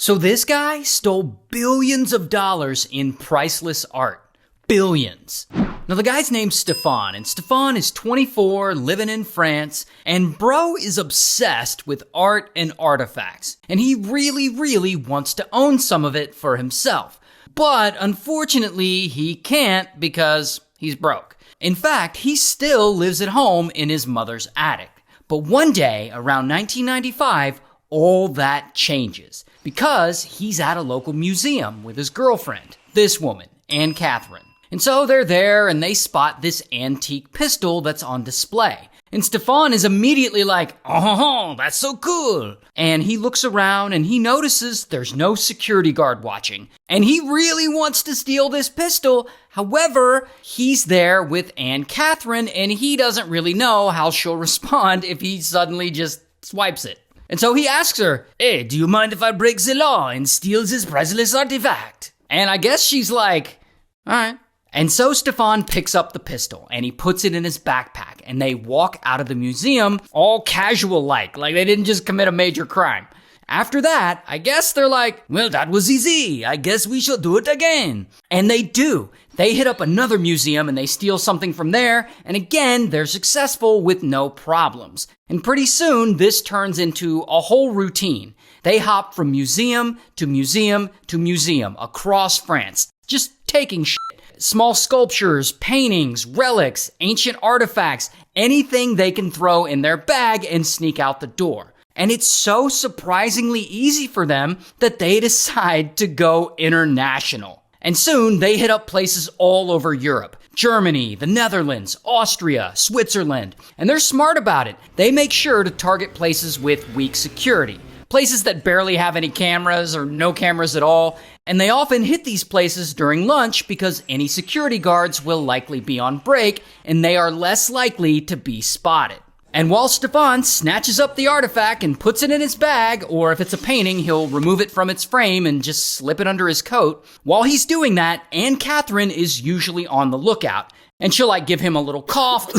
So this guy stole billions of dollars in priceless art. Billions. Now the guy's name's Stéphane, and Stéphane is 24, living in France, and bro is obsessed with art and artifacts, and he really wants to own some of it for himself. But unfortunately, he can't because he's broke. In fact, he still lives at home in his mother's attic. But one day, around 1995, all that changes because he's at a local museum with his girlfriend, this woman, Anne Catherine. And so they're there and they spot this antique pistol that's on display. And Stéphane is immediately like, oh, that's so cool. And he looks around and he notices there's no security guard watching. And he really wants to steal this pistol. However, he's there with Anne Catherine and he doesn't really know how she'll respond if he suddenly just swipes it. And so he asks her, hey, do you mind if I break the law and steal this priceless artifact? And I guess she's like, all right. And so Stéphane picks up the pistol and he puts it in his backpack and they walk out of the museum all casual-like they didn't just commit a major crime. After that, I guess they're like, well, that was easy. I guess we shall do it again. And they do. They hit up another museum and they steal something from there. And again, they're successful with no problems. And pretty soon, this turns into a whole routine. They hop from museum to museum to museum across France, just taking shit. Small sculptures, paintings, relics, ancient artifacts, anything they can throw in their bag and sneak out the door. And it's so surprisingly easy for them that they decide to go international. And soon they hit up places all over Europe. Germany, the Netherlands, Austria, Switzerland. And they're smart about it. They make sure to target places with weak security. Places that barely have any cameras or no cameras at all. And they often hit these places during lunch because any security guards will likely be on break and they are less likely to be spotted. And while Stéphane snatches up the artifact and puts it in his bag, or if it's a painting, he'll remove it from its frame and just slip it under his coat. While he's doing that, Anne Catherine is usually on the lookout. And she'll give him a little cough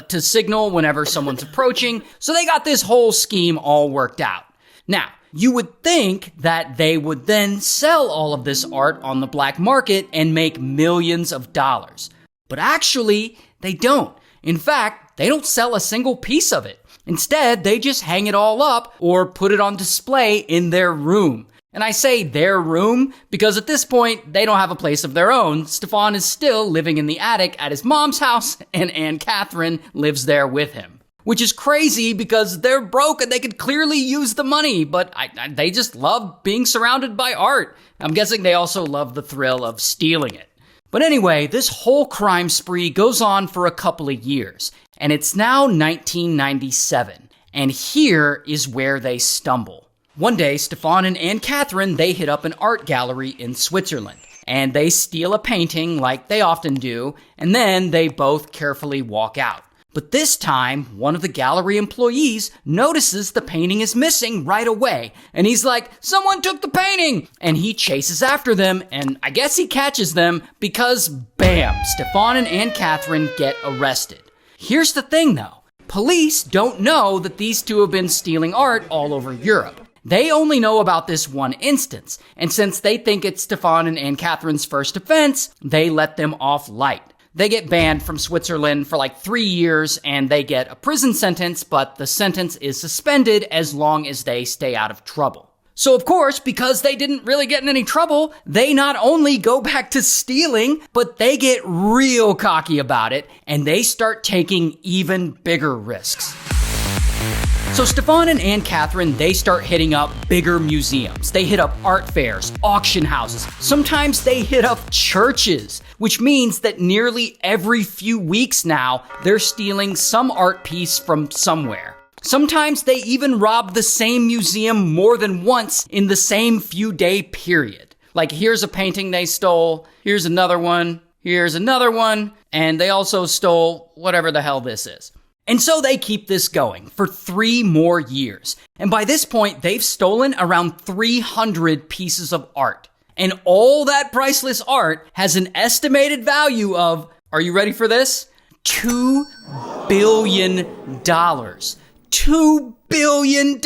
to signal whenever someone's approaching. So they got this whole scheme all worked out. Now, you would think that they would then sell all of this art on the black market and make millions of dollars. But actually, they don't. In fact, they don't sell a single piece of it. Instead, they just hang it all up or put it on display in their room. And I say their room because at this point, they don't have a place of their own. Stéphane is still living in the attic at his mom's house, and Anne Catherine lives there with him. Which is crazy because they're broke and they could clearly use the money, but they just love being surrounded by art. I'm guessing they also love the thrill of stealing it. But anyway, this whole crime spree goes on for a couple of years, and it's now 1997, and here is where they stumble. One day, Stéphane and Anne Catherine, they hit up an art gallery in Switzerland, and they steal a painting like they often do, and then they both carefully walk out. But this time, one of the gallery employees notices the painting is missing right away. And he's like, someone took the painting! And he chases after them, and I guess he catches them because, bam, Stéphane and Anne Catherine get arrested. Here's the thing though. Police don't know that these two have been stealing art all over Europe. They only know about this one instance. And since they think it's Stéphane and Anne Catherine's first offense, they let them off light. They get banned from Switzerland for 3 years and they get a prison sentence, but the sentence is suspended as long as they stay out of trouble. So of course, because they didn't really get in any trouble, they not only go back to stealing, but they get real cocky about it and they start taking even bigger risks. So Stéphane and Anne Catherine, they start hitting up bigger museums. They hit up art fairs, auction houses. Sometimes they hit up churches, which means that nearly every few weeks now, they're stealing some art piece from somewhere. Sometimes they even rob the same museum more than once in the same few-day period. Here's a painting they stole, here's another one, and they also stole whatever the hell this is. And so they keep this going for 3 more years. And by this point, they've stolen around 300 pieces of art. And all that priceless art has an estimated value of, are you ready for this? $2 billion. $2 billion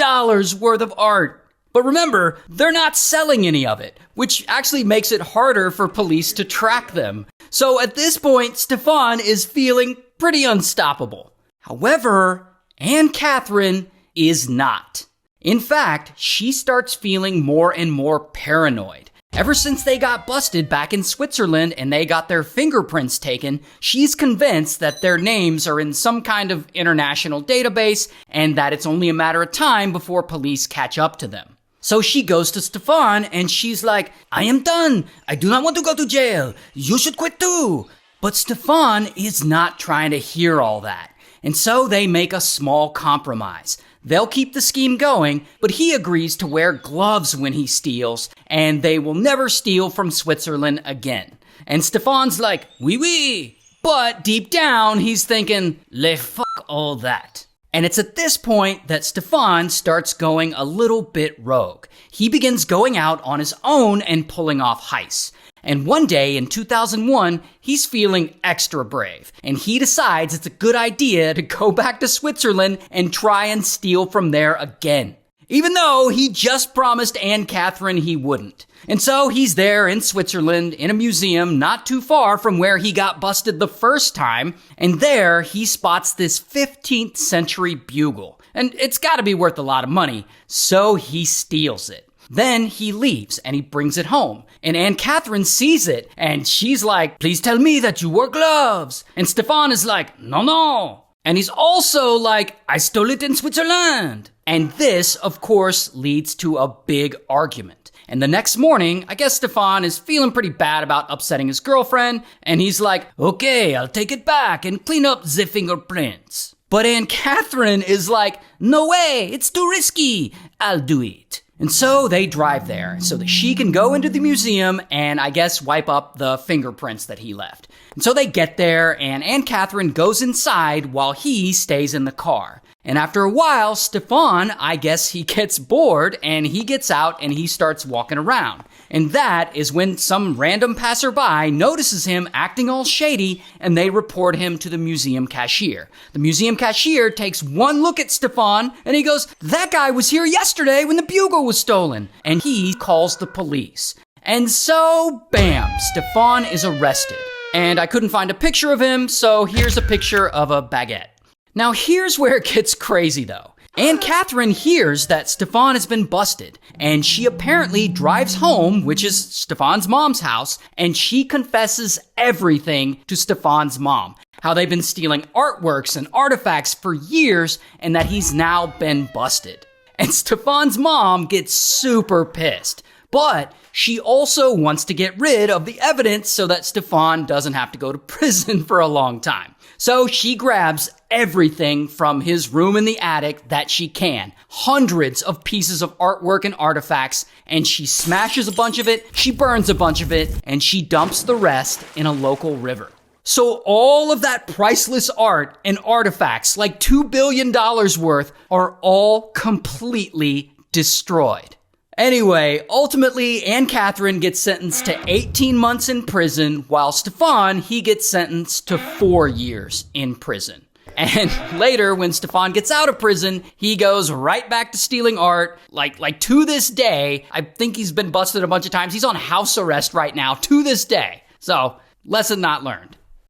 worth of art. But remember, they're not selling any of it, which actually makes it harder for police to track them. So at this point, Stéphane is feeling pretty unstoppable. However, Anne Catherine is not. In fact, she starts feeling more and more paranoid. Ever since they got busted back in Switzerland and they got their fingerprints taken, she's convinced that their names are in some kind of international database and that it's only a matter of time before police catch up to them. So she goes to Stéphane and she's like, I am done. I do not want to go to jail. You should quit too. But Stéphane is not trying to hear all that. And so they make a small compromise. They'll keep the scheme going, but he agrees to wear gloves when he steals, and they will never steal from Switzerland again. And Stéphane's like, oui, oui. But deep down, he's thinking, le fuck all that. And it's at this point that Stéphane starts going a little bit rogue. He begins going out on his own and pulling off heists. And one day in 2001, he's feeling extra brave. And he decides it's a good idea to go back to Switzerland and try and steal from there again. Even though he just promised Anne Catherine he wouldn't. And so he's there in Switzerland in a museum not too far from where he got busted the first time. And there he spots this 15th century bugle. And it's gotta be worth a lot of money. So he steals it. Then he leaves and he brings it home. And Anne Catherine sees it and she's like, please tell me that you wore gloves. And Stéphane is like, no, no. And he's also like, I stole it in Switzerland. And this, of course, leads to a big argument. And the next morning, I guess Stéphane is feeling pretty bad about upsetting his girlfriend. And he's like, okay, I'll take it back and clean up the fingerprints. But Anne Catherine is like, no way, it's too risky. I'll do it. And so they drive there so that she can go into the museum and I guess wipe up the fingerprints that he left. And so they get there and Anne Catherine goes inside while he stays in the car. And after a while, Stéphane, I guess he gets bored and he gets out and he starts walking around. And that is when some random passerby notices him acting all shady and they report him to the museum cashier. The museum cashier takes one look at Stéphane and he goes, that guy was here yesterday when the bugle was stolen. And he calls the police. And so, bam, Stéphane is arrested. And I couldn't find a picture of him, so here's a picture of a baguette. Now here's where it gets crazy though. Anne Catherine hears that Stéphane has been busted, and she apparently drives home, which is Stéphane's mom's house, and she confesses everything to Stéphane's mom. How they've been stealing artworks and artifacts for years, and that he's now been busted. And Stéphane's mom gets super pissed. But she also wants to get rid of the evidence so that Stéphane doesn't have to go to prison for a long time. So she grabs everything from his room in the attic that she can. Hundreds of pieces of artwork and artifacts, and she smashes a bunch of it, she burns a bunch of it, and she dumps the rest in a local river. So all of that priceless art and artifacts, like $2 billion worth, are all completely destroyed. Anyway, ultimately, Anne Catherine gets sentenced to 18 months in prison, while Stéphane, he gets sentenced to 4 years in prison. And later, when Stéphane gets out of prison, he goes right back to stealing art, like to this day. I think he's been busted a bunch of times. He's on house arrest right now, to this day. So, lesson not learned.